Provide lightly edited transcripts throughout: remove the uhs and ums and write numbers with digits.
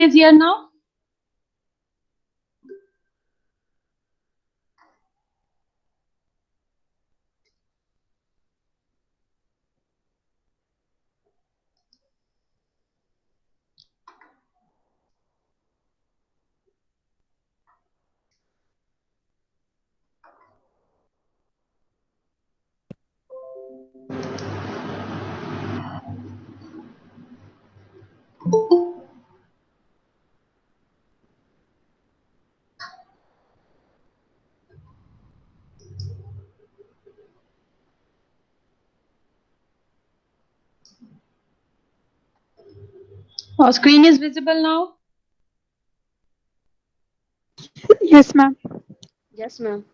is here now? Our screen is visible now? Yes, ma'am. Yes, ma'am.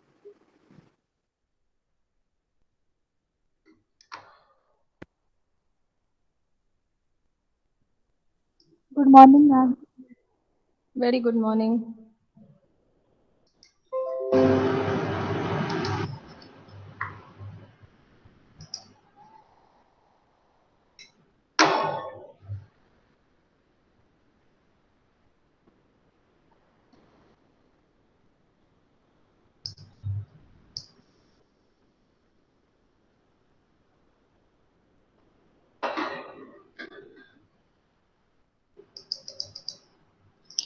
Good morning, ma'am. Very good morning.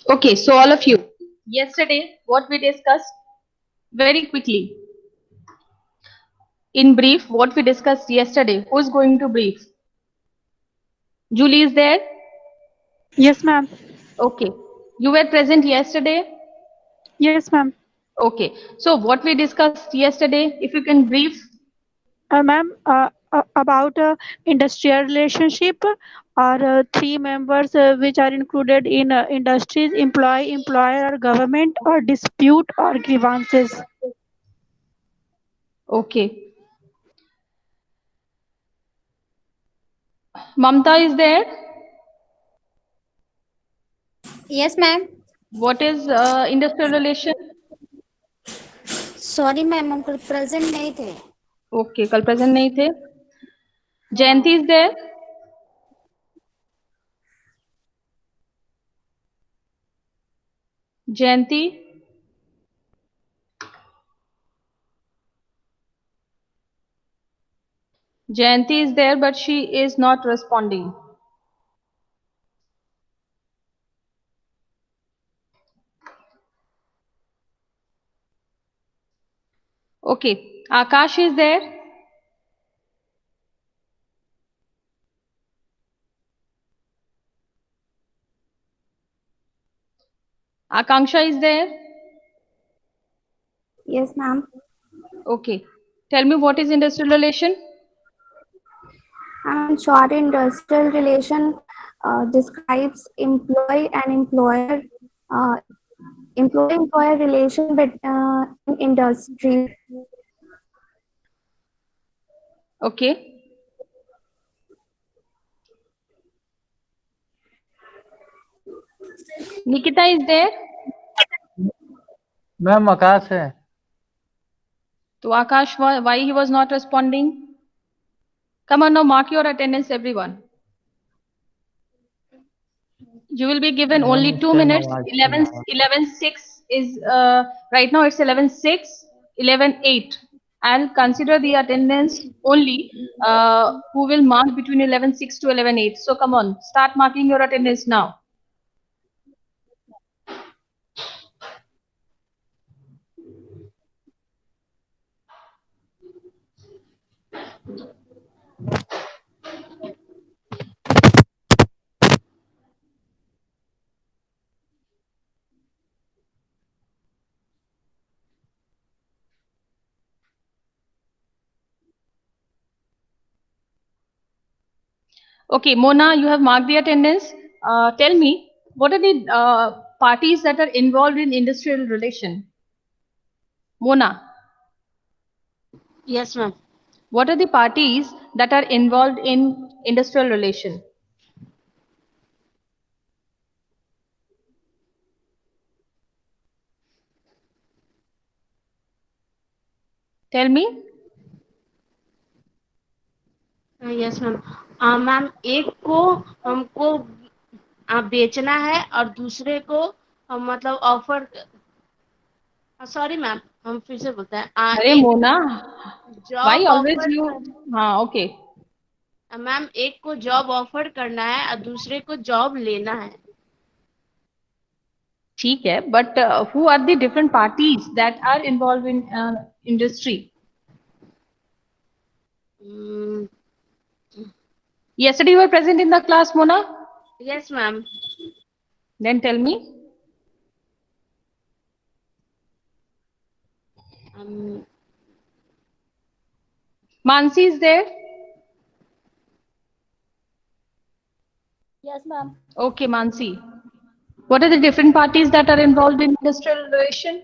Okay, so all of you, yesterday what we discussed very quickly. In brief, what we discussed yesterday. Who's going to brief? Julie is there? Yes, ma'am. Okay. You were present yesterday? Yes, ma'am. Okay. So what we discussed yesterday, if you can brief. Ma'am, about industrial relationship are three members which are included in industries, employee, employer, or government, or dispute or grievances. Okay. Mamta is there? Yes, ma'am. What is industrial relation? Sorry ma'am हम कल present नहीं थे. Okay, कल present नहीं थे. Jayanti is there? Jayanti? Jayanti is there, but she is not responding. Okay. Akash is there? Akanksha is there? Yes, ma'am. Okay. Tell me what is industrial relation? In short, industrial relation describes employee and employer, uh, employee-employer relation in industry. Okay. Nikita is there? Ma'am Akash है. So Akash, why he was not responding? Come on now, mark your attendance, everyone. You will be given ma'am only उस 2 time minutes. आवाज 11:06 is right now. It's 11:06, 11:08. I'll consider the attendance only who will mark between 11:06 to 11:08. So come on, start marking your attendance now. Okay, Mona, you have marked the attendance. Tell me, what are the parties that are involved in industrial relation? Mona, Yes, ma'am. what are the parties that are involved in industrial relation? Tell me. Yes ma'am. Ma'am एक को हमको बेचना है और दूसरे को मतलब offer, sorry ma'am, हम फिर से बोलते हैं, अरे एक Mona, why job always offer you? हाँ, ओके। मैम, एक को जॉब ऑफर करना है और दूसरे को जॉब लेना है। ठीक है, but who are the different parties that are involve in industry? Yesterday you were present in the class, Mona? Yes ma'am. Then tell me. Mansi is there? Yes, ma'am. Okay, Mansi. What are the different parties that are involved in industrial relation?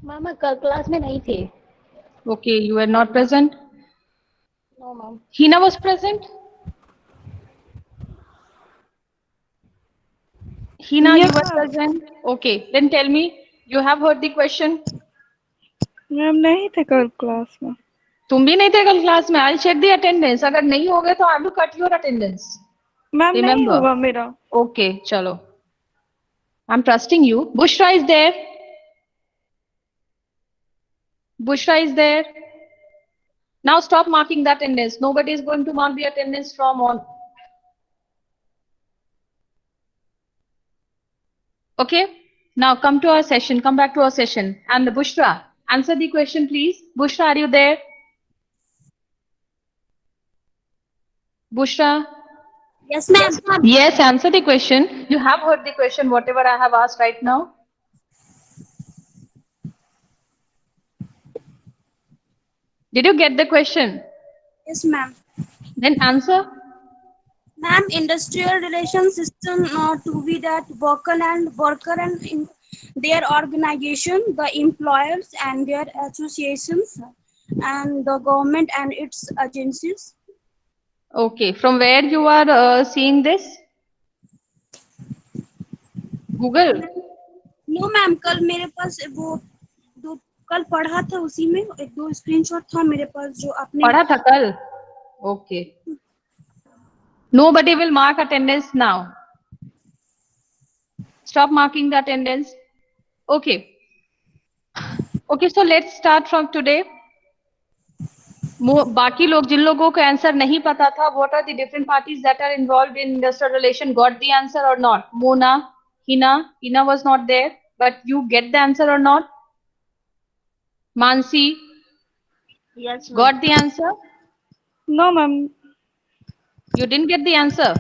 Ma'am मैं कल class में नहीं थी। Okay, you were not present. No ma'am. Hina was present. Hina, Yes, you were ma'am. present. Okay, then tell me. You have heard the question. Ma'am नहीं थे कल class में। तुम भी नहीं थे कल क्लास में। I'll check the attendance. अगर नहीं हो गए तो I will cut your attendance. Ma'am नहीं Remember. हुआ मेरा। Okay, चलो. I'm trusting you. Bushra is there. Bushra is there. Now stop marking the attendance. Nobody is going to mark the attendance from on. Okay. Now come to our session. Come back to our session. And Bushra, answer the question, please. Bushra, are you there? Bushra? Yes, ma'am. Yes, answer the question. You have heard the question, whatever I have asked right now. Did you get the question? Yes, ma'am. Then answer. Ma'am, industrial relation system to be that worker and in their organization, the employers and their associations, and the government and its agencies. Okay. From where you are seeing this? Google. No ma'am, कल मेरे पास वो दो कल पढ़ा था, उसी में एक दो स्क्रीनशॉट था मेरे पास जो आपने पढ़ा था कल? Okay. Nobody will mark attendance now. Stop marking the attendance. Okay. Okay, so let's start from today. बाकी लोग जिन लोगों को आंसर नहीं पता था, what are the different parties that are involved in industrial relation, got the answer or not? Mona, Hina was not there, but you get the answer or not? Mansi, yes ma'am. got the answer? No ma'am. You didn't get the answer.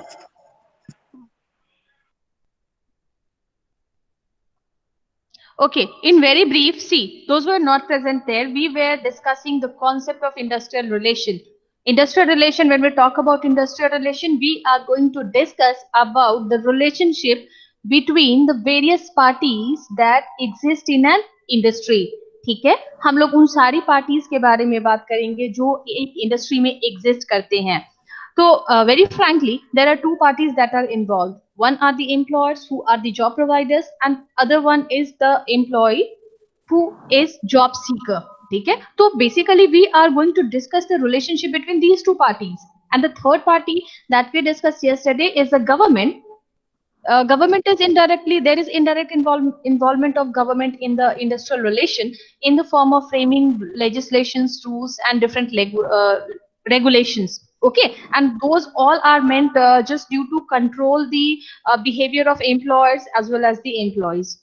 Okay, in very brief, see, those who are not present there, we were discussing the concept of industrial relation. Industrial relation, when we talk about industrial relation, we are going to discuss about the relationship between the various parties that exist in an industry. ठीक है, हम लोग उन सारी parties के बारे में बात करेंगे जो एक इंडस्ट्री में एग्जिस्ट करते हैं. So, very frankly, there are two parties that are involved. One are the employers who are the job providers, and other one is the employee who is job seeker. Okay? So basically, we are going to discuss the relationship between these two parties. And the third party that we discussed yesterday is the government. Government is indirectly, there is indirect involvement of government in the industrial relation in the form of framing legislations, rules, and different regulations. Okay, and those all are meant just due to control the behavior of employers as well as the employees.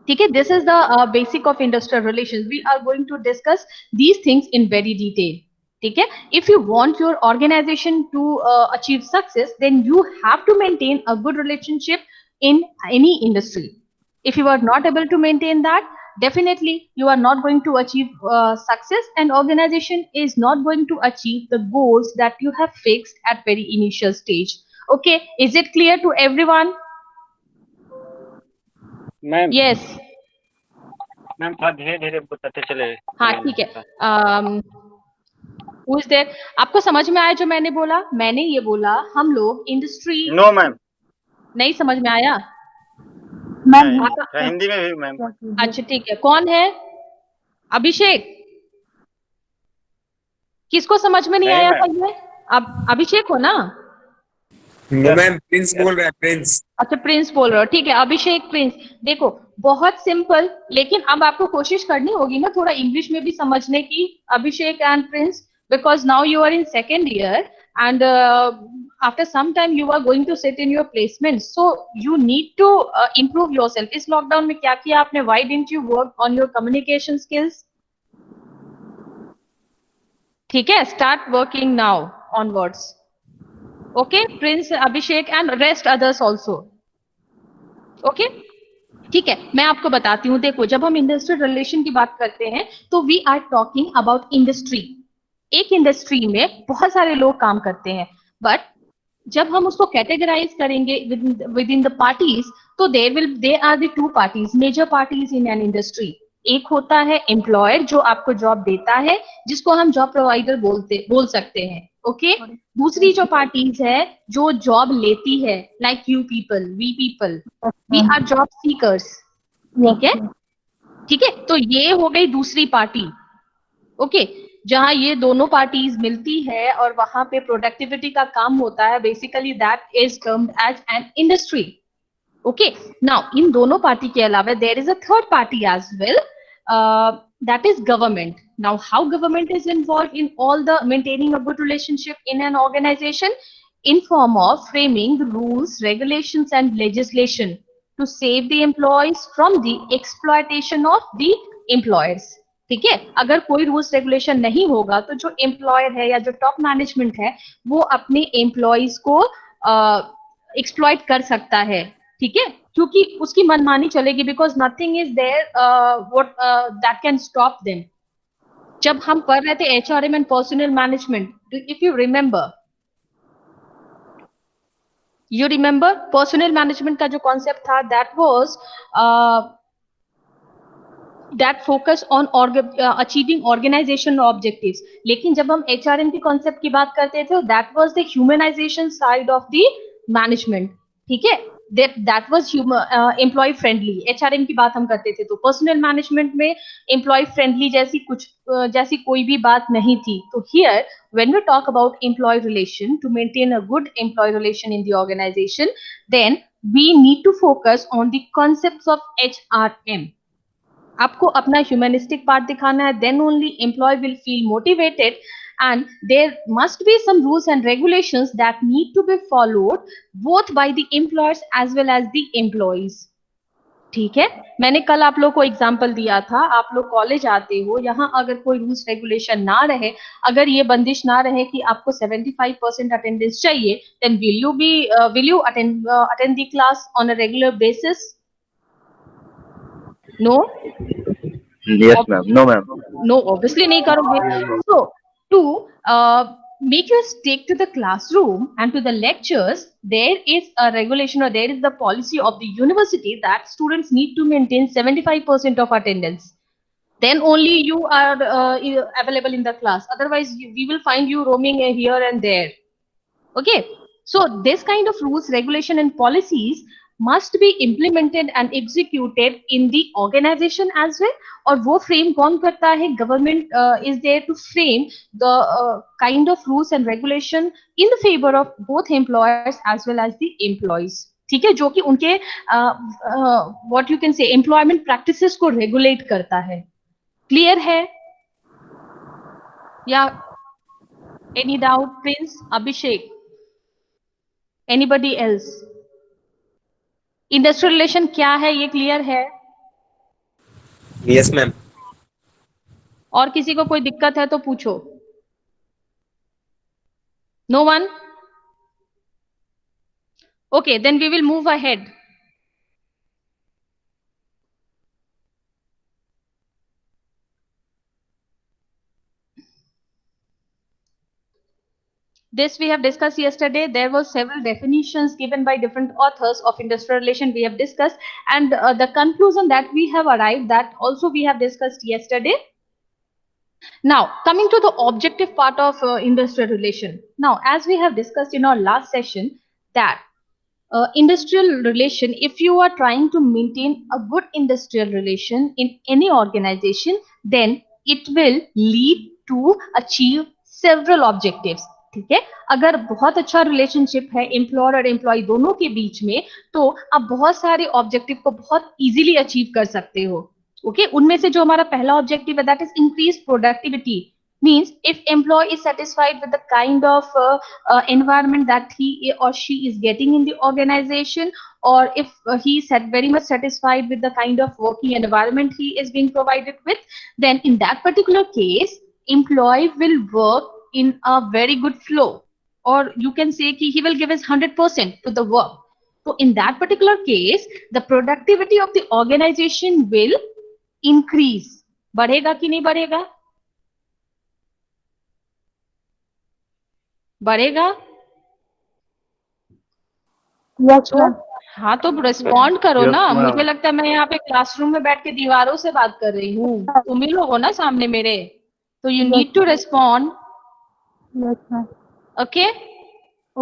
Okay, this is the basic of industrial relations. We are going to discuss these things in very detail. Okay, if you want your organization to achieve success, then you have to maintain a good relationship in any industry. If you are not able to maintain that, definitely you are not going to achieve success, and organization is not going to achieve the goals that you have fixed at very initial stage. Okay, is it clear to everyone? Ma'am Yes. Ma'am थोड़ा धीरे धीरे बताते चले। हाँ ठीक है। Who is there? आपको समझ में आया जो मैंने बोला? मैंने ये बोला हम लोग इंडस्ट्री। No ma'am. नहीं समझ में आया? मैम हिंदी में भी मैम। अच्छा ठीक है, कौन है? अभिषेक। किसको समझ में नहीं आया था ये? अब अभिषेक हो ना? मैम प्रिंस बोल रहा है, प्रिंस। अच्छा प्रिंस बोल रहे हो, ठीक है अभिषेक प्रिंस। देखो बहुत सिंपल, लेकिन अब आपको कोशिश करनी होगी ना थोड़ा इंग्लिश में भी समझने की, Abhishek and Prince, because now you are in second year and after some time you are going to sit in your placement, so you need to improve yourself. इस लॉकडाउन में क्या किया आपने? Why didn't you work on your communication skills? ठीक है, start working now onwards. Okay, Prince, Abhishek and rest others also. Okay, ठीक है। मैं आपको बताती हूँ, देखो जब हम इंडस्ट्रियल रिलेशन की बात करते हैं तो we are talking about industry. एक इंडस्ट्री में बहुत सारे लोग काम करते हैं, बट जब हम उसको कैटेगराइज करेंगे विद इन द पार्टीज, तो they are the two parties, major parties in an industry. एक होता है एम्प्लॉयर जो आपको जॉब देता है, जिसको हम जॉब प्रोवाइडर बोल सकते हैं। ओके, दूसरी जो पार्टीज है जो जॉब लेती है, like you people, we people, we are job seekers. ठीक है, ठीक है, तो ये हो गई दूसरी पार्टी। ओके, जहां ये दोनों पार्टीज मिलती है और वहां पे प्रोडक्टिविटी का काम होता है, basically that is termed as an industry. Okay, now इन दोनों पार्टी के अलावा there is a third party as well, that is government. Now how government is involved in all the maintaining a good relationship in an organization? In form of framing the rules, regulations and legislation to save the employees from the exploitation of the employers. ठीक है, अगर कोई rules regulation नहीं होगा तो जो employer है या जो टॉप मैनेजमेंट है वो अपने एम्प्लॉयज को एक्सप्लॉइट कर सकता है। ठीक है, क्योंकि उसकी मनमानी चलेगी, because nothing is there what that can stop them. जब हम पढ़ रहे थे HRM and personnel management, if you remember personnel management का जो कॉन्सेप्ट था, that was that focus on achieving organizational objectives. लेकिन जब हम HRM की कॉन्सेप्ट की बात करते थे, that was the humanization side of the management. ठीक है, that was employee friendly. HRM की बात हम करते थे तो पर्सनल मैनेजमेंट में employee friendly जैसी कोई भी बात नहीं थी। तो here when we talk about employee relation, to maintain a good employee relation in the organization, then we need to focus on the concepts of HRM. आपको अपना ह्यूमनिस्टिक पार्ट दिखाना है, then only employ will feel motivated, and there must be some rules and regulations that need to be followed both by the employers as well as the employees. ठीक है, मैंने कल आप लोग को एग्जांपल दिया था, आप लोग कॉलेज आते हो, यहाँ अगर कोई रूल्स रेगुलेशन ना रहे, अगर ये बंदिश ना रहे कि आपको 75% अटेंडेंस चाहिए, then will you attend the class on a regular basis? No? Yes, ma'am. No, ma'am. No, obviously नहीं करोगे। So, to make you stick to the classroom and to the lectures, there is a regulation or there is the policy of the university that students need to maintain 75% of attendance. Then only you are available in the class. Otherwise, we will find you roaming here and there. Okay, so this kind of rules, regulation and policies must be implemented and executed in the organization as well. और वो frame कौन करता है? Government is there to frame the kind of rules and regulation in the favor of both employers as well as the employees. ठीक है, जो कि उनके what you can say employment practices को regulate करता है। क्लियर है या any doubt, Prince, Abhishek? Anybody else? Industrial relation क्या है ये क्लियर है? Yes ma'am. और किसी को कोई दिक्कत है तो पूछो। No one? Okay, then we will move ahead. This we have discussed yesterday. There were several definitions given by different authors of industrial relation we have discussed, and the conclusion that we have arrived, that also we have discussed yesterday. Now coming to the objective part of industrial relation. Now, as we have discussed in our last session, that industrial relation, if you are trying to maintain a good industrial relation in any organization, then it will lead to achieve several objectives. ठीक है, अगर बहुत अच्छा relationship है employer और employ दोनों के बीच में, तो आप बहुत सारे ऑब्जेक्टिव को बहुत इजीली अचीव कर सकते हो। ओके, उनमें से जो हमारा पहला ऑब्जेक्टिव है that is increase productivity. means if employee is satisfied with the kind of environment that he or she is getting in the organization, or if he is very much satisfied with the kind of working environment he is being provided with, then in that particular case employee will work in a very good flow, or you can say ki he will give his 100% to the work. So in that particular case the productivity of the organization will increase. बढ़ेगा कि नहीं बढ़ेगा? बढ़ेगा? हाँ तो respond करो ना। मुझे लगता है मैं यहाँ पे क्लासरूम में बैठ के दीवारों से बात कर रही हूँ, तुम ही लोग हो ना सामने मेरे, तो you need to respond. Okay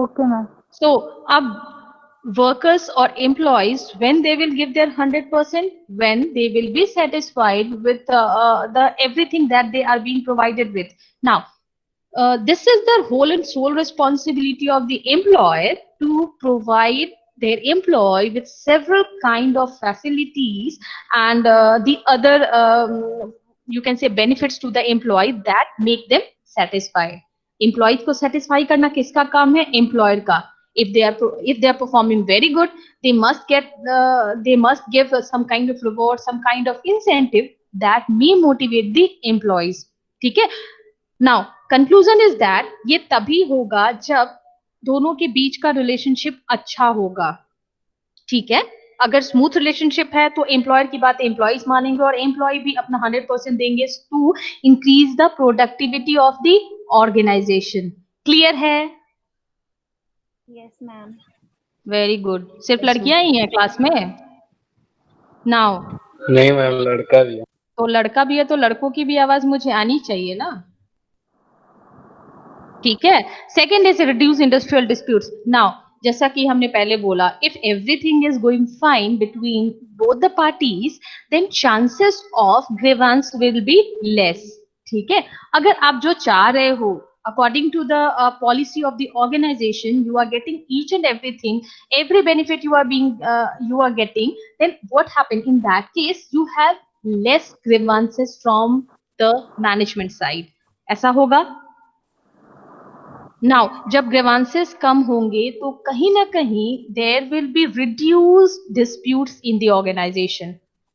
okay ma'am. So अब workers or employees, when they will give their 100%, when they will be satisfied with the everything that they are being provided with. Now this is the whole and sole responsibility of the employer to provide their employee with several kind of facilities and the other you can say benefits to the employee that make them satisfied. Employees को satisfy करना किसका काम है? Employer का. If they are performing very good, they must give some kind of reward, some kind of incentive that may motivate the employees. ठीक है? Now conclusion is that ये तभी होगा जब दोनों के बीच का रिलेशनशिप अच्छा होगा। ठीक है, अगर स्मूथ रिलेशनशिप है तो एम्प्लॉयर की बात एम्प्लॉयज मानेंगे और एम्प्लॉय भी अपना 100% देंगे to increase the productivity of the organisation. Clear है? Yes ma'am. Very good. सिर्फ लड़कियां ही हैं क्लास में? नाउ नहीं मैम, लड़का भी है। तो लड़का भी है तो लड़कों की भी आवाज मुझे आनी चाहिए ना। ठीक है, second is reduce industrial disputes. Now जैसा कि हमने पहले बोला, if everything is going fine between both the parties then chances of grievance will be less. ठीक है, अगर आप जो चाह रहे हो according to the policy of the organization, you are getting each and everything, every benefit you are getting, then what happen in that case? You have less grievances from the management side. ऐसा होगा? Now जब grievances कम होंगे तो कहीं ना कहीं there will be reduced disputes in the organization.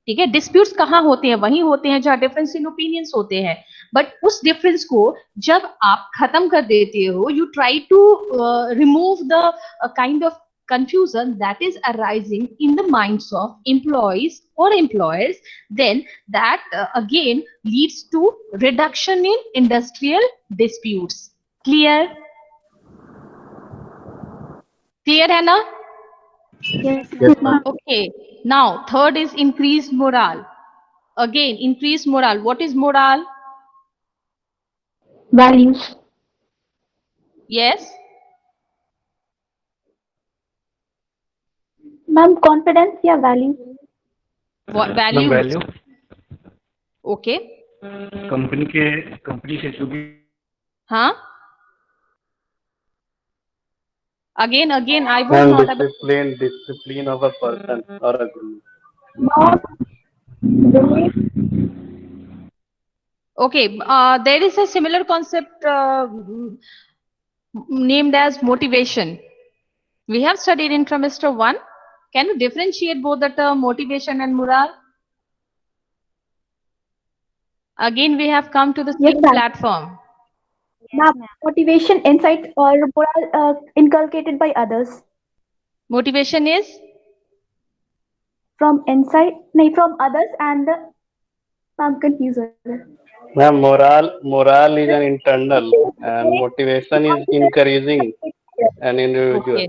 ठीक है, disputes कहाँ होते हैं? वहीं होते हैं जहाँ difference in opinions होते हैं, बट उस डिफरेंस को जब आप खत्म कर देते हो, you try to remove the kind of confusion that is arising in the minds of employees or employers, then that again leads to reduction in industrial disputes. Clear? Clear है ना? Yes ma'am. Okay, now third is increased morale. Again, increased morale. What is morale? Values. Yes. Ma'am confidence या value? What value? Value Okay. Company के जो भी हाँ. Again, I was not able. discipline of a person or a group. Okay, there is a similar concept named as motivation. We have studied in trimester 1. Can you differentiate both the term motivation and morale? Again, we have come to the same platform. Motivation, insight, or morale inculcated by others. Motivation is? From insight, from others, and I'm confused. Ma'am, morale is an internal and motivation is encouraging an individual.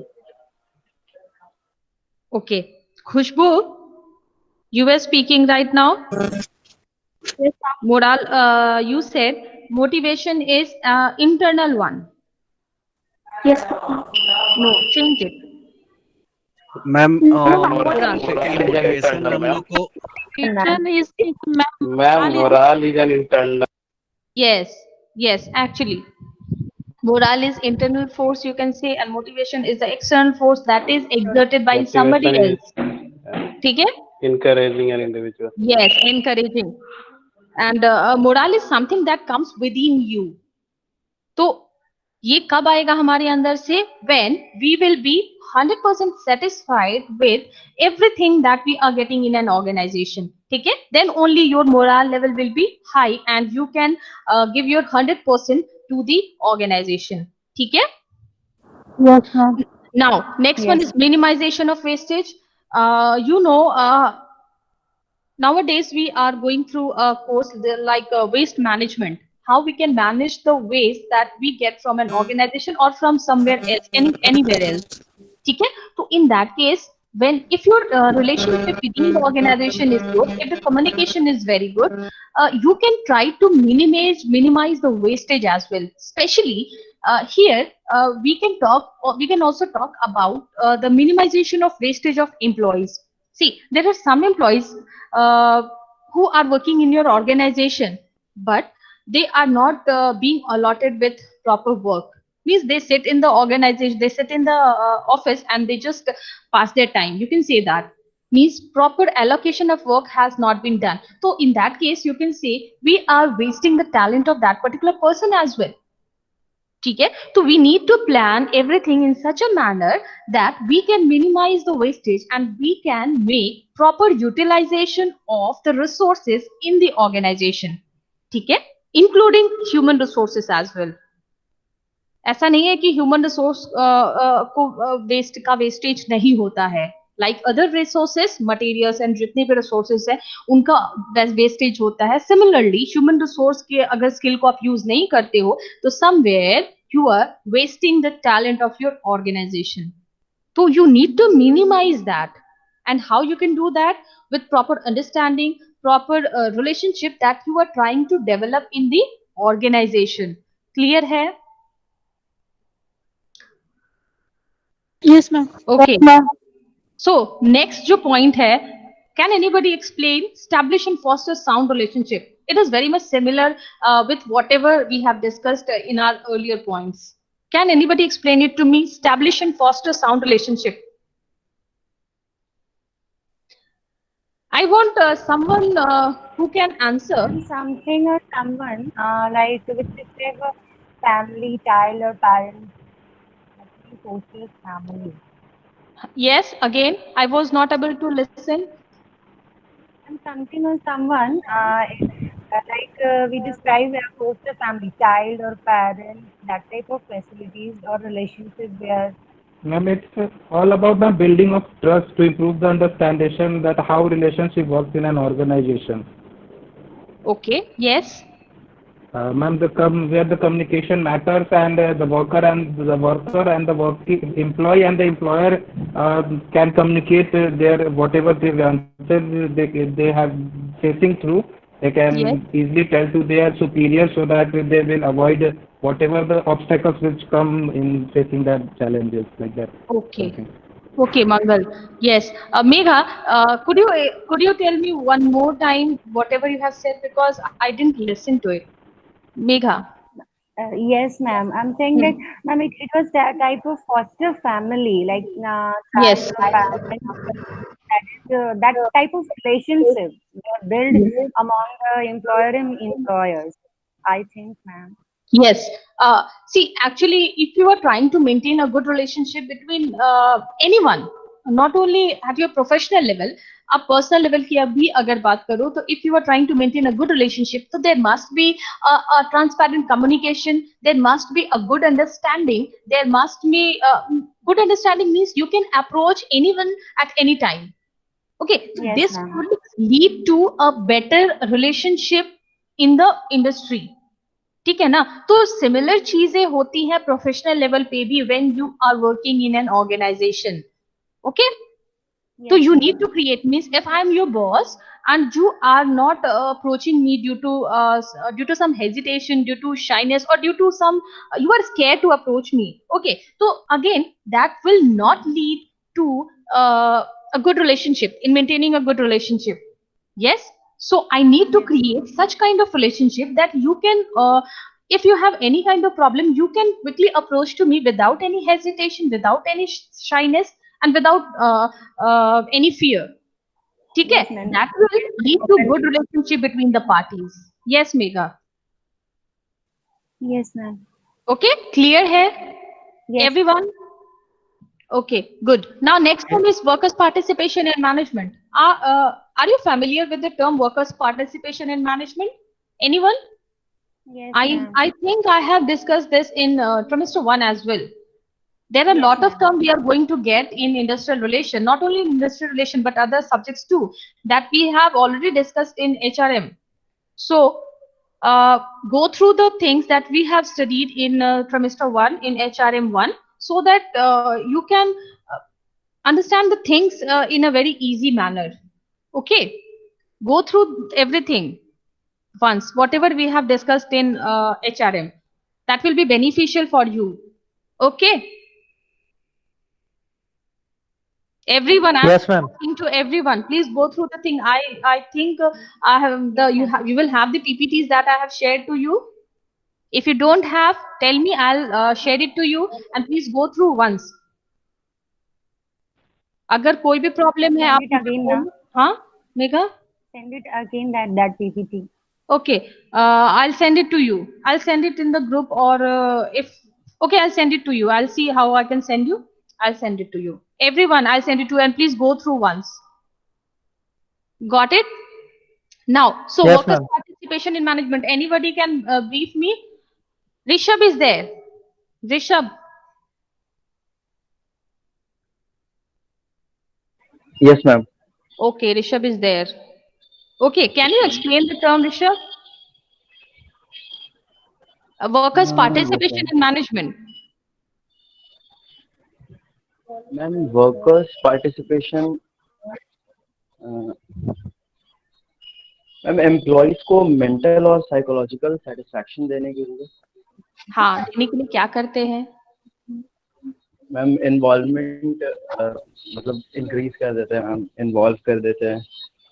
Okay. Khushbu, you were speaking right now. Yes. Morale, you said motivation is internal one. Yes. No, change it. Ma'am motivation हम लोग को Ma'am, morale is an internal. Yes, actually. Morale is internal force, you can say, and motivation is the external force that is exerted by somebody Motivation else. is ठीक है? encouraging an individual. Yes, encouraging. And morale is something that comes within you. तो ये कब आएगा हमारे अंदर से? When we will be 100% satisfied with everything that we are getting in an organization. ठीक है? Then only your morale level will be high and you can give your 100% to the organization. ठीक है? Yes, ma'am. Now, next one is minimization of wastage. Nowadays we are going through a course like waste management. How we can manage the waste that we get from an organization or from somewhere else, anywhere else. ठीक है? So in that case, if your relationship within the organization is good, if the communication is very good, you can try to minimize the wastage as well. Especially here, we can also talk about the minimization of wastage of employees. See, there are some employees who are working in your organization, but they are not being allotted with proper work. Means they sit in the organization, they sit in the office and they just pass their time. You can say that. Means proper allocation of work has not been done. So in that case, you can say we are wasting the talent of that particular person as well. ठीक है? So we need to plan everything in such a manner that we can minimize the wastage and we can make proper utilization of the resources in the organization. ठीक है? Including human resources as well. ऐसा नहीं है कि human resource को wastage नहीं होता है. Like other resources, materials and जितने भी रिसोर्सेस है उनका वेस्टेज होता है. सिमिलरली ह्यूमन रिसोर्स के अगर स्किल को आप यूज नहीं करते हो तो somewhere you are wasting the talent of your organization. तो you need to minimize that. And how you can do that? With proper understanding, proper relationship that you are trying to develop in the organization. Clear है? Yes, ma'am. Okay. So next जो point है, can anybody explain establish and foster sound relationship? It is very much similar with whatever we have discussed in our earlier points. Can anybody explain it to me? Establish and foster sound relationship. I want someone who can answer. Something or someone like with whichever family, child or parent, fosters family. Yes, again, I was not able to listen. And something or someone we describe a foster family, child or parent, that type of facilities or relationship where. Ma'am, it's all about the building of trust to improve the understanding that how relationship works in an organization. Okay, yes. Ma'am, where the communication matters and the worker and the working employee and the employer can communicate their whatever they answer they have facing through. They can easily tell to their superiors so that they will avoid whatever the obstacles which come in facing that challenges like that. Okay. Okay, Mangal. Yes. Megha, could you tell me one more time whatever you have said, because I didn't listen to it. Megha. Yes, ma'am. I'm saying that, ma'am, it was that type of foster family, like yes, that type of relationship built among the employer and employers, I think, ma'am. Yes. See, actually, if you are trying to maintain a good relationship between anyone, not only at your professional level, a personal level की अभी अगर बात करो तो if you are trying to maintain a good relationship, so there must be a transparent communication, there must be a good understanding, there must be good understanding means you can approach anyone at any time. Okay, so yes, this would lead to a better relationship in the industry. ठीक है ना? तो similar चीजें होती हैं professional level पे भी when you are working in an organization. Okay, so you need to create, means if I am your boss and you are not approaching me due to some hesitation, due to shyness, or due to some you are scared to approach me. Okay, so again that will not lead to a good relationship, in maintaining a good relationship. Yes, so I need to create such kind of relationship that you can if you have any kind of problem, you can quickly approach to me without any hesitation, without any shyness, and without any fear. ठीक है? Yes, ma'am. That will lead to good relationship between the parties. Yes, Megha. Yes, ma'am. Okay, clear है? Yes. Everyone? Okay, good. Now next one is workers' participation in management. Are you familiar with the term workers' participation in management? Anyone? Yes, I ma'am. think I have discussed this in trimester 1 as well. There are a Yes, lot of ma'am. terms we are going to get in industrial relation, not only in industrial relation, but other subjects too, that we have already discussed in HRM. So go through the things that we have studied in trimester 1 in HRM 1, so that you can understand the things in a very easy manner. Okay, go through everything once, whatever we have discussed in HRM. That will be beneficial for you. Okay. Everyone, I'm Yes, ma'am. talking to everyone. Please go through the thing. I think I have the you will have the PPTs that I have shared to you. If you don't have, tell me. I'll share it to you, and please go through once. अगर कोई भी problem है Send आप it again, ma'am. हाँ Megha Send it again, that PPT. okay I'll send it to you. I'll send it in the group, or if okay, I'll send it to you. I'll see how I can send you. I'll send it to you. Everyone, I'll send it to you, and please go through once. Got it? Now, so Yes, workers' ma'am. participation in management. Anybody can brief me? Rishabh is there. Rishabh. Yes, ma'am. Okay, Rishabh is there. Okay, can you explain the term, Rishabh? Workers' Yes, participation ma'am. in management. Ma'am, workers' participation, ma'am employees को mental और psychological satisfaction देने के लिए हाँ, देने के लिए क्या करते हैं? मैम इन्वॉल्वमेंट मतलब इंक्रीज कर देते हैं मैम, इन्वॉल्व कर देते हैं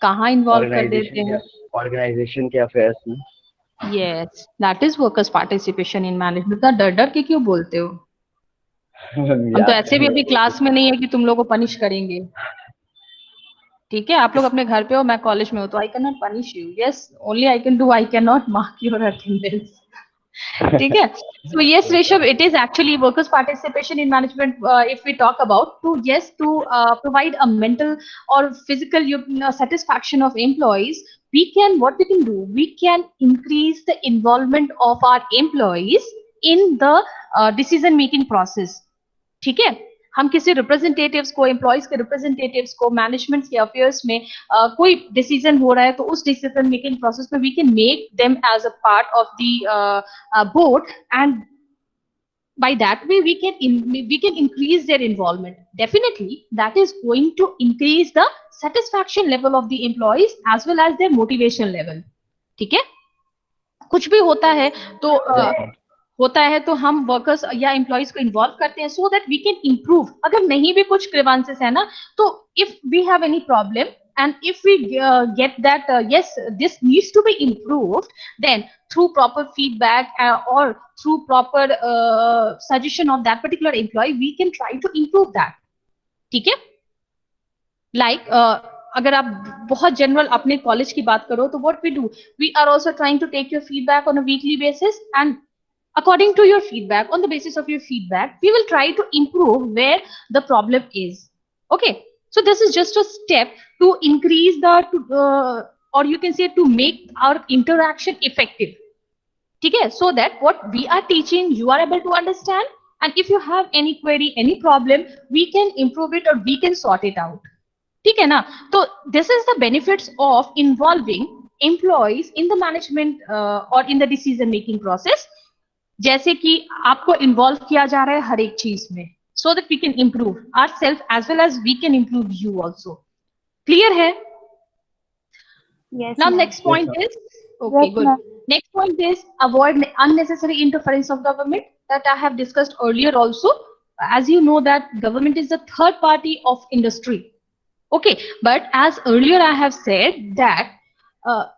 कहाँ इन्वॉल्व कर देते हैं? ऑर्गेनाइजेशन के अफेयर्स में. Yes, that is workers' participation in management. इतना डर डर के क्यों बोलते हो? हम तो ऐसे भी अभी क्लास में नहीं है कि तुम लोगों को पनिश करेंगे. ठीक है, आप लोग अपने घर पे हो, मैं कॉलेज में हूँ, तो I can not punish you. Yes, only I can do, I can not mark your attendance. ठीक है. So yes, Rishabh, it is actually workers' participation in management. If we talk about to provide a mental or physical satisfaction of employees, what we can do, we can increase the involvement of our employees in the decision making process. ठीक है. हम किसी representatives को, employees के representatives को, management के affairs में कोई डिसीजन हो रहा है, तो उस डिसीजन मेकिंग प्रोसेस में we can make them as a part of the board, and by that way we can increase their involvement. Definitely that is going to increase the satisfaction level of the employees as well as their motivation level. ठीक है. कुछ भी होता है तो हम workers या employees को इन्वॉल्व करते हैं, so that we can improve. अगर नहीं भी कुछ ग्रीवांसेस है ना, तो if we have any problem and if we get that yes, this needs to be improved, then through proper feedback or through proper suggestion of that particular employee, we can try to improve that. ठीक है. Like अगर आप बहुत general अपने college की बात करो, तो what we do, we are also trying to take your feedback on a weekly basis, and according to your feedback, on the basis of your feedback, we will try to improve where the problem is. Okay, so this is just a step to increase the or you can say to make our interaction effective. Okay, so that what we are teaching you are able to understand, and if you have any query, any problem, we can improve it or we can sort it out. ठीक है ना. तो this is the benefits of involving employees in the management or in the decision making process. जैसे कि आपको involve किया जा रहा है हर एक चीज में, so that we can improve ourselves as well as we can improve you also. Clear है? Yes. Now ma'am. next point is okay, Yes, good. ma'am. Next point is avoid unnecessary interference of government, that I have discussed earlier also. As you know that government is the third party of industry. Okay, but as earlier I have said that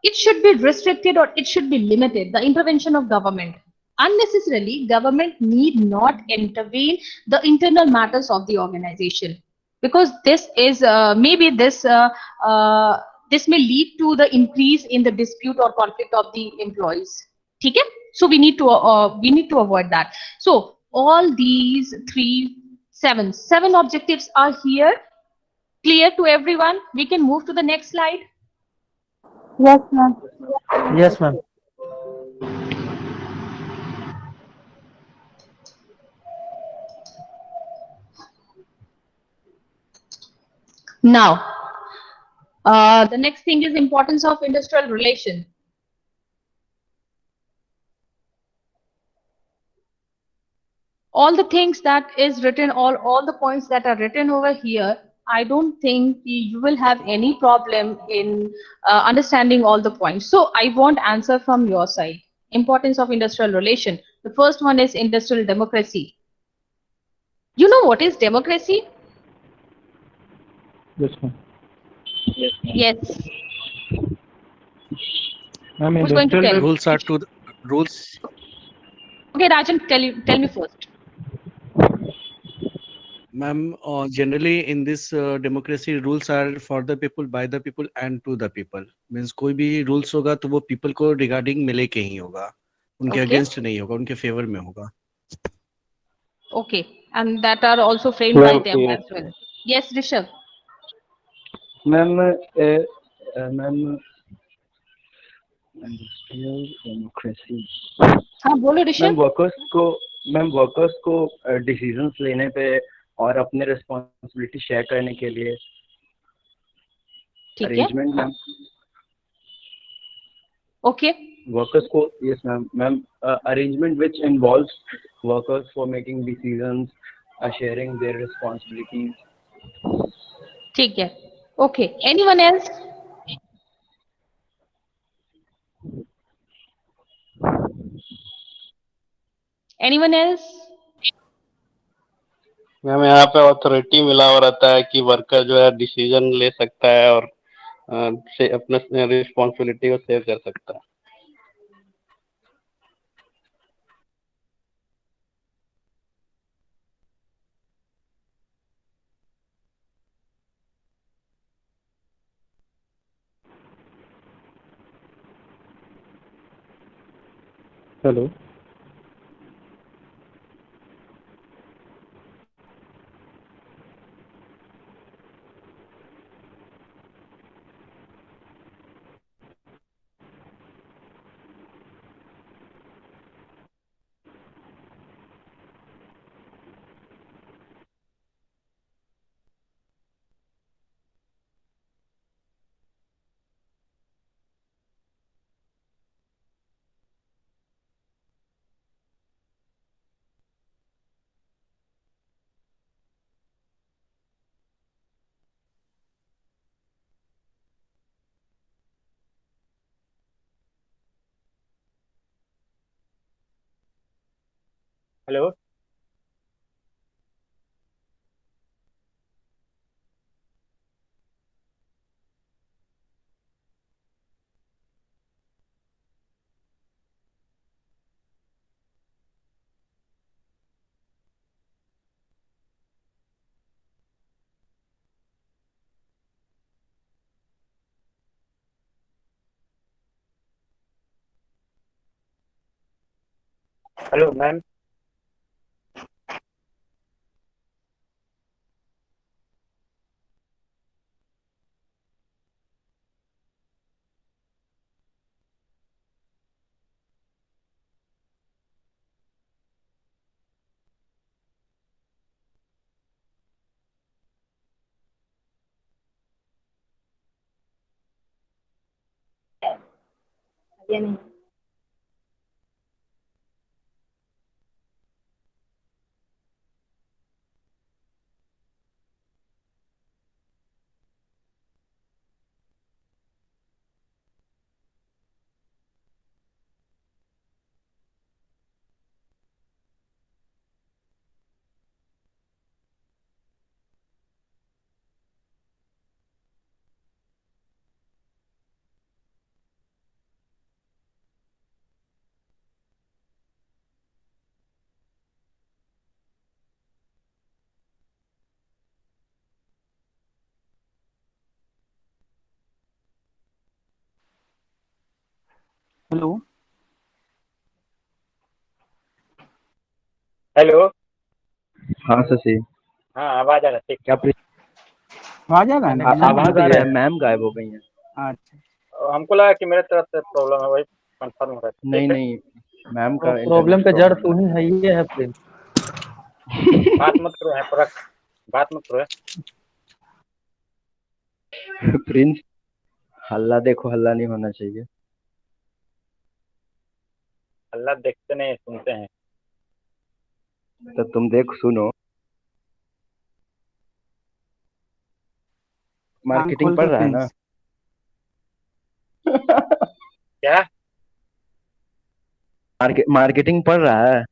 it should be restricted or it should be limited, the intervention of government. Unnecessarily, government need not intervene the internal matters of the organization, because this is maybe this may lead to the increase in the dispute or conflict of the employees. Okay, so we need to avoid that. So all these seven objectives are here, clear to everyone. We can move to the next slide. Yes, ma'am. Yes, ma'am. Now, the next thing is importance of industrial relation. All the things that is written, all the points that are written over here, I don't think you will have any problem in understanding all the points. So I want answer from your side. Importance of industrial relation. The first one is industrial democracy. You know what is democracy? Yes, ma'am. Yes. Ma'am, Who's going to industrial tell? Rules are to the rules. Okay, Rajan, tell me first. Ma'am, generally in this democracy, rules are for the people, by the people and to the people. Means कोई भी rules होगा तो वो people को regarding मिले के ही होगा, उनके Okay. against नहीं होगा, उनके favor में होगा. Okay, and that are also framed by Ma'am, them yes. as well. Yes, Rishabh. Ma'am ma'am industrial democracy हाँ बोलो ऋषभ. मैम वर्कर्स को डिसीजंस लेने पे और अपने रिस्पॉन्सिबिलिटी शेयर करने के लिए ठीक है. Arrangement ma'am. Okay. Workers को yes ma'am arrangement which involves workers for making decisions, sharing their responsibilities. ठीक है. Okay. Anyone else? Anyone else? Ma'am यहाँ पे अथॉरिटी मिला हुआ रहता है कि वर्कर जो है डिसीजन ले सकता है और से अपने रिस्पॉन्सिबिलिटी को शेयर कर सकता है. Hello. Hello. Hello, ma'am. Hello hello. हाँ शशि। हाँ आवाज आ रहा है, ठीक। क्या आवाज आ रहा है ना मैम? आवाज आ रहा है, मैम गायब हो गई हैं। अच्छा, हमको लगा कि मेरे तरफ से प्रॉब्लम है, वही कंफर्म हो रहा है। नहीं ठीक है, नहीं, मैम का प्रॉब्लम इंटरनेट का जड़ प्रॉब्लम तू ही है, ये है प्रिंस। बात मत करो यहाँ पर, बात मत करो। है। प्रिंस, हल्ला देखो, हल्ला नहीं होना चाहिए। अल्लाह देखते नहीं सुनते हैं। तो तुम देख सुनो। कान मार्केटिंग खोल पढ़ के रहा है ना? प्रिंस। क्या? मार्केटिंग पढ़ रहा है।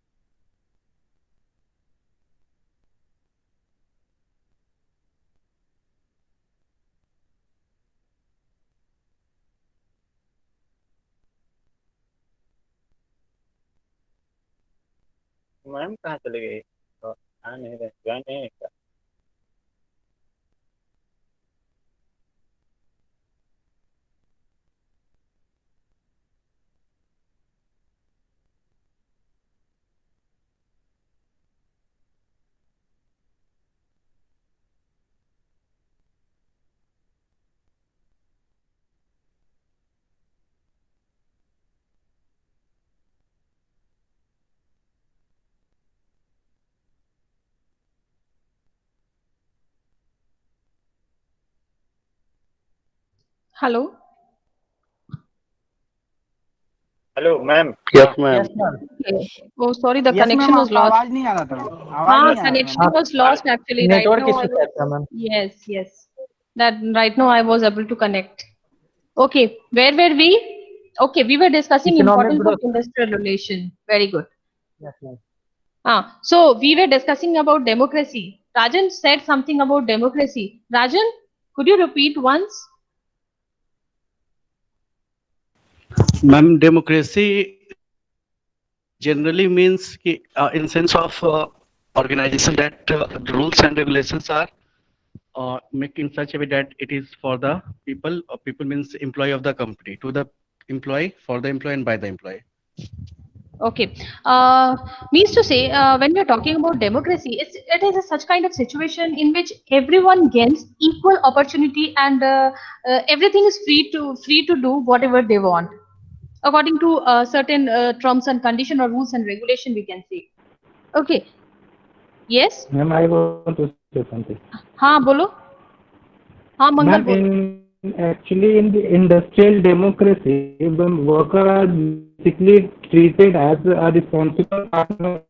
मैम कहाँ चले गई? तो आ नहीं रहे, ज्वाइन नहीं है क्या? Hello. Hello ma'am. Yes ma'am. Yes ma'am. Okay. Oh, sorry, the yes ma'am, connection was आपका lost. आवाज नहीं आ रहा था, आवाज हाँ, नहीं आ रहा था connection ma'am. was lost actually. Right network now I issue was. था ma'am. Yes, yes. That right now I was able to connect. Okay, where were we? Okay, we were discussing economic importance of growth. industrial relation. Very good. Yes ma'am. So we were discussing about democracy. Rajan said something about democracy. Rajan, could you repeat once? Ma'am democracy generally means in sense of organization that the rules and regulations are make in such a way that it is for the people. People means employee of the company, to the employee, for the employee, and by the employee. Okay. Means to say, when we are talking about democracy, it is a such kind of situation in which everyone gets equal opportunity and everything is free to do whatever they want according to certain terms and condition or rules and regulation. We can say. Okay. Yes. Ma'am, I want to say something. हाँ बोलो. हाँ मंगल Ma'am, बोलो. actually in the industrial democracy, the worker are basically treated as a responsible partner,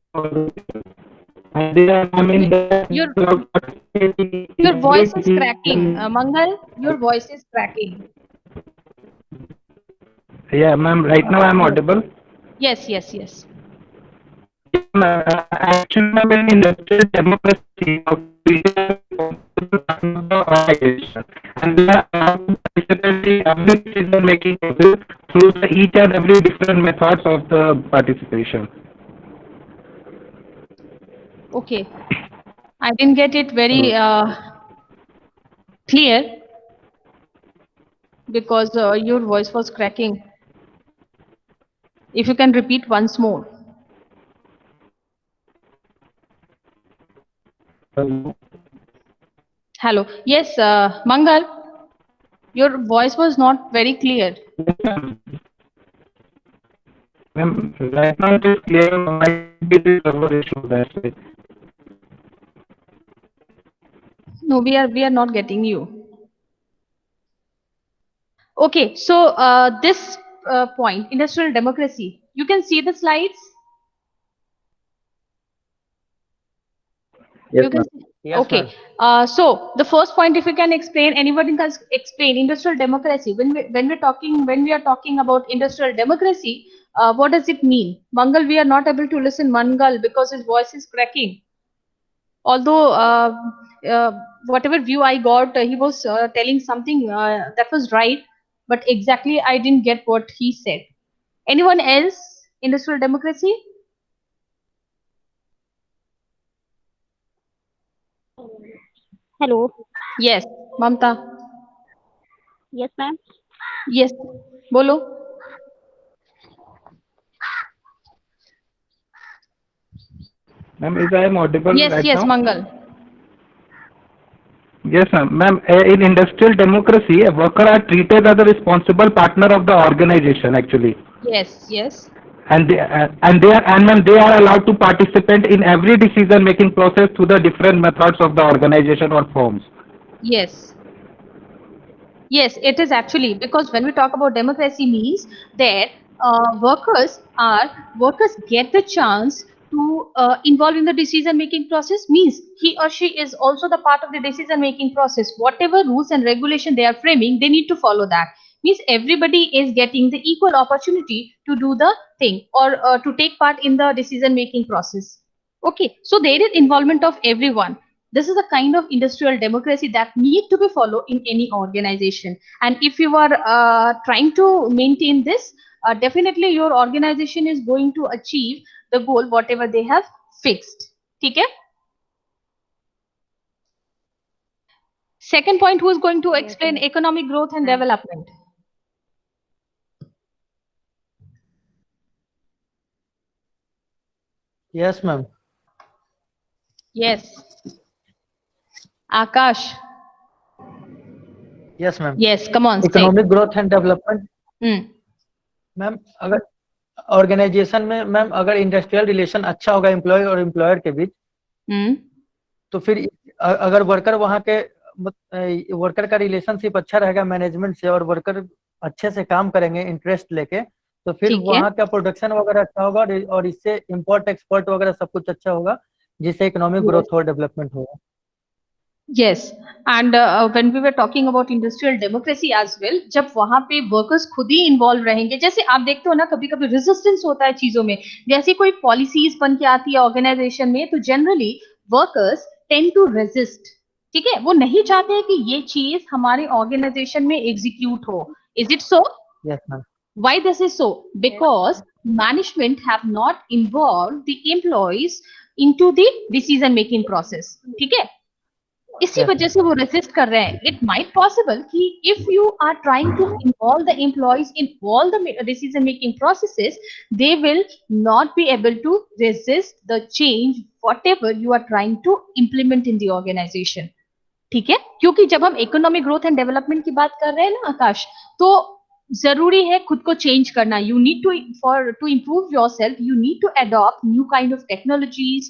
and they are, I mean, Your voice is cracking. Mangal, your voice is cracking. Yeah, ma'am. Right now I'm audible. Yes, yes, yes. Actually, ma'am, in industrial democracy, we are responsible partner of the organization, and we are basically every decision-making process through each and every different methods of the participation. Okay. I didn't get it very clear because your voice was cracking. If you can repeat once more. Hello. Yes, Mangal, your voice was not very clear. Ma'am, right now it is clear. Might be the server issue. That's it. No, we are not getting you. Okay, so this point, industrial democracy, you can see the slides. Yes You can ma'am. see. Yes Okay. Ma'am. So the first point, if you can explain, anybody can explain industrial democracy. When we are talking about industrial democracy, what does it mean? Mangal, we are not able to listen Mangal because his voice is cracking. Although whatever view I got, he was telling something that was right, but exactly I didn't get what he said. Anyone else? Industrial democracy? Hello. Yes, Mamta. Yes, ma'am. Yes, bolo. Ma'am, is I am audible Yes, right yes, now? Mangal. Yes, ma'am. Ma'am, in industrial democracy, a worker are treated as a responsible partner of the organization actually, Yes, yes, and ma'am, they are allowed to participate in every decision-making process through the different methods of the organization or firms. yes. Yes, it is actually because when we talk about democracy means that workers get the chance to involve in the decision making process means he or she is also the part of the decision making process. Whatever rules and regulation they are framing, they need to follow that. Means everybody is getting the equal opportunity to do the thing or to take part in the decision making process. Okay, so there is involvement of everyone. This is a kind of industrial democracy that need to be followed in any organization. And if you are trying to maintain this, definitely your organization is going to achieve the goal whatever they have fixed. Okay. Second point, who is going to explain economic growth and development? Yes, ma'am. Yes, Akash. Yes, ma'am. Yes, come on, say. Economic growth and development Hmm. Ma'am, अगर organisation में ma'am अगर industrial relation अच्छा होगा employ और employer के बीच, Hmm. तो फिर अगर वर्कर वहाँ के वर्कर का रिलेशनशिप अच्छा रहेगा मैनेजमेंट से और वर्कर अच्छे से काम करेंगे इंटरेस्ट लेके, तो फिर ठीक है। वहाँ का प्रोडक्शन वगैरह अच्छा होगा और इससे इम्पोर्ट एक्सपोर्ट वगैरह सब कुछ अच्छा होगा, जिससे इकोनॉमिक Yes. ग्रोथ और डेवलपमेंट होगा। Yes, and when we were talking about industrial democracy as well, जब वहां पे वर्कर्स खुद ही इन्वॉल्व रहेंगे, जैसे आप देखते हो ना कभी कभी रेजिस्टेंस होता है चीजों में, जैसे कोई पॉलिसीज बन के आती है ऑर्गेनाइजेशन में, तो generally workers tend to resist. ठीक है, वो नहीं चाहते हैं कि ये चीज हमारे ऑर्गेनाइजेशन में एग्जीक्यूट हो। Is it so? Yes ma'am. Why this is so? Because management have not involved the employees into the decision making process. ठीक है, इसी वजह से वो रेसिस्ट कर रहे हैं। इट माइट पॉसिबल कि if you are trying to involve the employees in all the decision making processes, they will not be able to resist the change whatever you are trying to implement in the organization. ठीक है, क्योंकि जब हम economic growth and development की बात कर रहे हैं ना आकाश, तो जरूरी है खुद को चेंज करना। You need to for to improve yourself, you need to adopt new kind of technologies,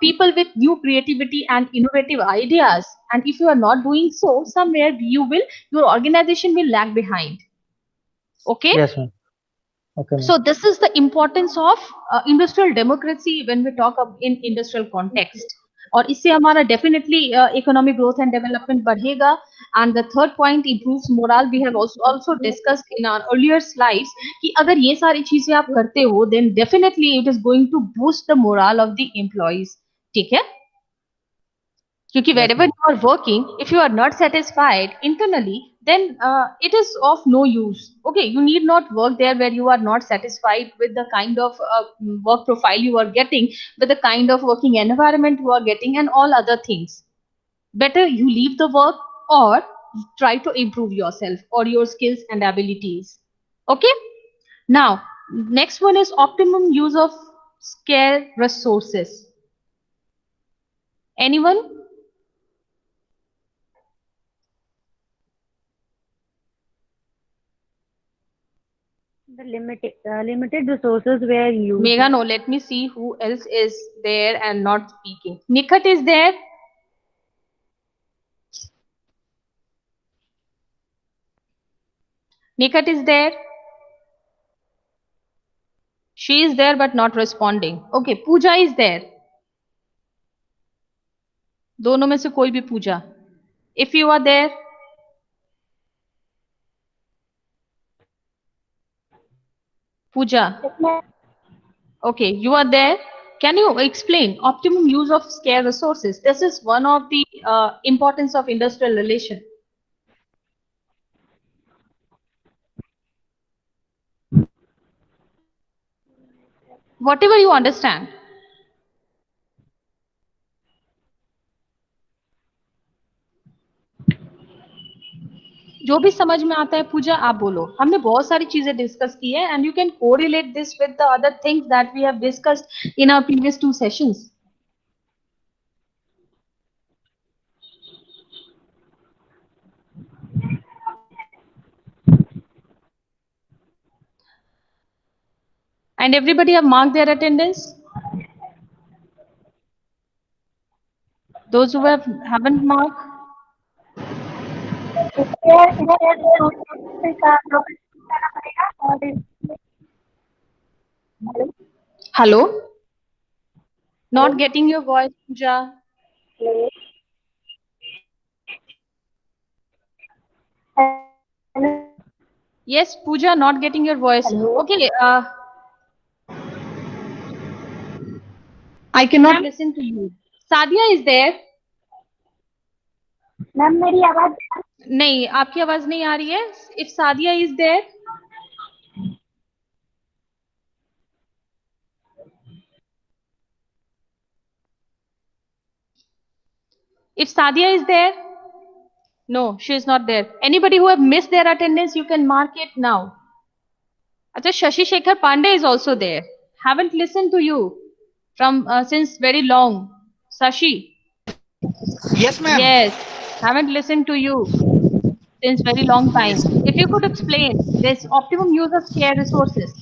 people with new creativity and innovative ideas. And if you are not doing so, somewhere your organization will lag behind. Okay. Yes ma'am. Okay, So this is the importance of industrial democracy when we talk of in industrial context. और इससे हमारा definitely economic growth and development बढ़ेगा। And the third point improves morale. We have also discussed in our earlier slides कि अगर ये सारी चीजें आप करते हो, then definitely it is going to boost the morale of the employees. ठीक है, क्योंकि wherever you are working, if you are not satisfied internally, then it is of no use. Okay, you need not work there where you are not satisfied with the kind of work profile you are getting, with the kind of working environment you are getting, and all other things. Better you leave the work or try to improve yourself or your skills and abilities. Okay, now next one is optimum use of scarce resources. Anyone? The limited resources were used. Megha, no, let me see who else is there and not speaking. Nikhat is there. Nikhat is there. She is there but not responding. Okay, Pooja is there. दोनों में से कोई भी पूजा. If you are there. Pooja. Okay, you are there. Can you explain optimum use of scarce resources? This is one of the importance of industrial relation. Whatever you understand. जो भी समझ में आता है पूजा आप बोलो। हमने बहुत सारी चीजें डिस्कस की है and you can correlate this with the other things that we have discussed in our previous 2 sessions. And everybody have marked their attendance? Those who haven't marked? Hello? Not getting your voice, Pooja. Yes, Pooja, not getting your voice. Okay. I cannot listen to you. Sadia is there? Ma'am मेरी आवाज नहीं, आपकी आवाज नहीं आ रही है. If Sadia is there? If Sadia is there? No, she is not there. Anybody who have missed their attendance, you can mark it now. Acha, Shashi Shekhar Pandey is also there. Haven't listened to you from since very long. Sashi. Yes, ma'am. Yes, haven't listened to you since very long time. If you could explain this optimum use of scarce resources.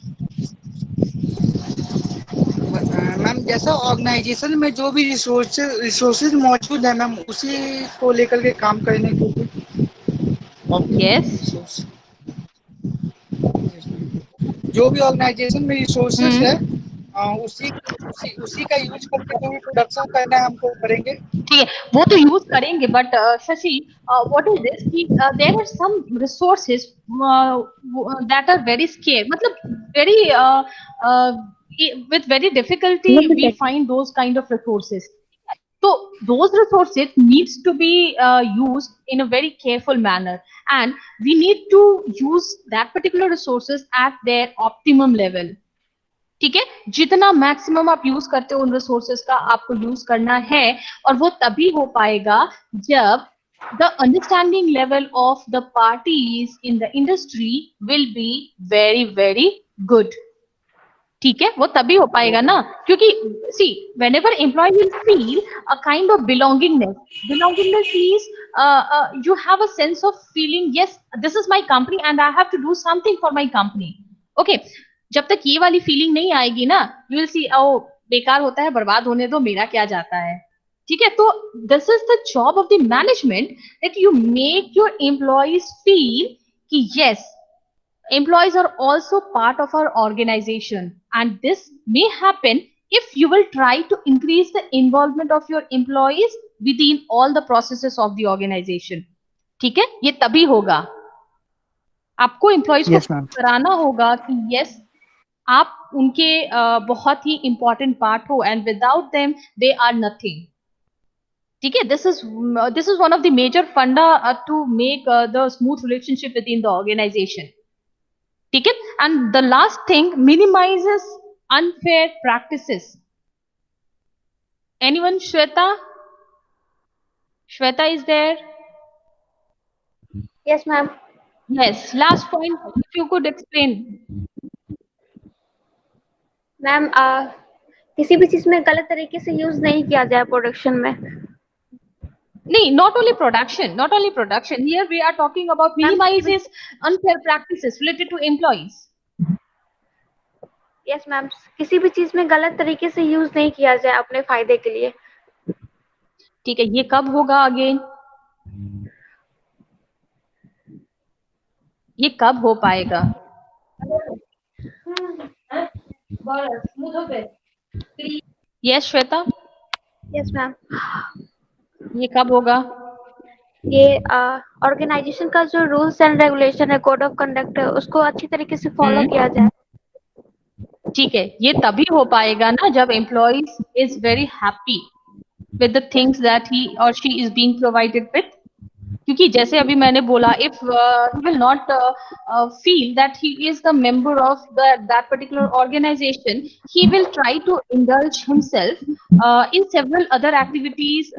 Ma'am जैसा organisation में जो भी resources मौजूद है ma'am उसी को लेकर के काम करने के लिए यस जो भी ऑर्गेनाइजेशन में रिसोर्सेज है उसी का यूज करके जो भी प्रोडक्शन करना है हमको करेंगे. ठीक है, वो तो यूज करेंगे but Shashi what is this कि there are some resources that are very scarce, मतलब very with very difficulty we find those kind of resources. So those resources needs to be used in a very careful manner and we need to use that particular resources at their optimum level. ठीक है, जितना maximum आप use करते हो उन resources का आपको use करना है और वो तभी हो पाएगा जब the understanding level of the parties in the industry will be very very good. ठीक है, वो तभी हो पाएगा ना, क्योंकि सी whenever employee will feel a kind of belongingness is you have a sense of feeling yes this is my company and I have to do something for my company. Okay, जब तक ये वाली फीलिंग नहीं आएगी ना you will see ओ बेकार होता है, बर्बाद होने दो, मेरा क्या जाता है. ठीक है, तो this is the job of the management that you make your employees feel कि yes employees are also part of our organization and this may happen if you will try to increase the involvement of your employees within all the processes of the organization. ठीक है, ये तभी होगा. आपको employees को कराना होगा कि yes आप उनके बहुत ही important part हो and without them they are nothing. ठीक है, this is one of the major funda to make the smooth relationship within the organization. ठीक है, and the last thing minimizes unfair practices. Anyone? Shweta is there? Yes ma'am. Yes, last point if you could explain. Ma'am किसी भी चीज में गलत तरीके से use नहीं किया जाए प्रोडक्शन में. नहीं, not only production. Here we are talking about minimizes unfair practices related to employees. Yes ma'am, किसी भी चीज में गलत तरीके से यूज नहीं किया जाए अपने फायदे के लिए. ठीक है, ये कब होगा अगेन? ये कब हो पाएगा? यस श्वेता. Yes ma'am. ये कब होगा? ये ऑर्गेनाइजेशन का जो रूल्स एंड रेगुलेशन है, कोड ऑफ कंडक्ट है, उसको अच्छी तरीके से फॉलो किया जाए. ठीक है, ये तभी हो पाएगा ना जब employees is very happy with the things that he और she is being provided with. क्योंकि जैसे अभी मैंने बोला if he will not feel that he is the member of that particular organization, he will try to indulge himself in several other activities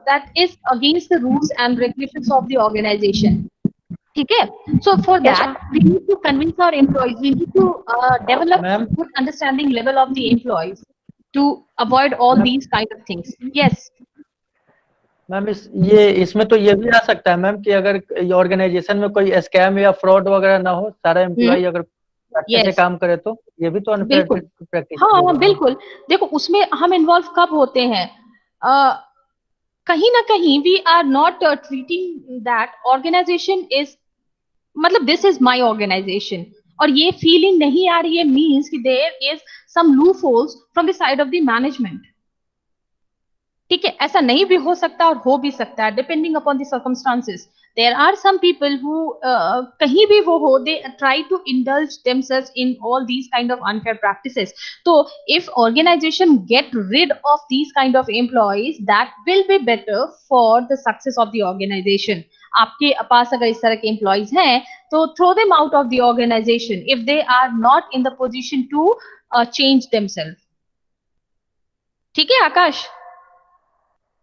that is against the rules and regulations of the organization. ठीक है. So for that we need to convince our employees, we need to develop good understanding level of the employees to avoid all these kind of things. Yes. Ma'am इसमें तो ये भी आ सकता है ma'am कि अगर ऑर्गेनाइजेशन में कोई स्कैम या फ्रॉड वगैरह ना हो, सारा एम्प्लॉय अगर अच्छे से काम करे तो ये भी तो अनफेयर प्रैक्टिस. हाँ बिल्कुल. देखो उसमें हम इन्वॉल्व कब होते हैं, कहीं ना कहीं we are not treating that organization is, मतलब दिस इज माय ऑर्गेनाइजेशन, और ये फीलिंग नहीं आ रही है मीन्स कि there is some loopholes from the side of the management. ठीक है, ऐसा नहीं भी हो सकता और हो भी सकता है depending upon the circumstances. There are some people who कहीं भी वो हो, they try to indulge themselves in all these kind of unfair practices. तो if organization get rid of these kind of employees, that will be better for the success of the organization. आपके पास अगर इस तरह के employees हैं तो throw them out of the organization if they are not in the position to change themselves. ठीक है आकाश?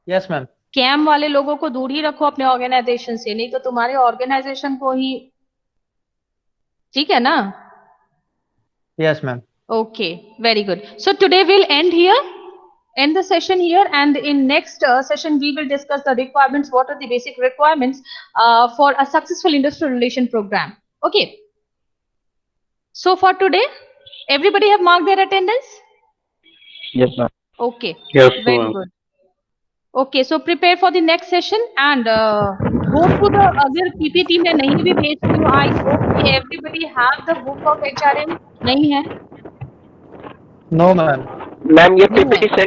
Yes ma'am. कैम वाले लोगों को दूर ही रखो अपने ऑर्गेनाइजेशन से, नहीं तो तुम्हारे ऑर्गेनाइजेशन को ही. ठीक है ना? Yes ma'am. Okay, very good. So today we'll end the session here, and in next session we will discuss the requirements. What are the basic requirements for a successful industrial relation program? Okay. So for today, everybody have marked their attendance? Yes ma'am. Okay. Yes, very good. Okay, so prepare for the next session and go to the, अगर PPT में नहीं भी भेज रही हो, I hope everybody have the book of HRM. नहीं है? No ma'am. Ma'am ये PPT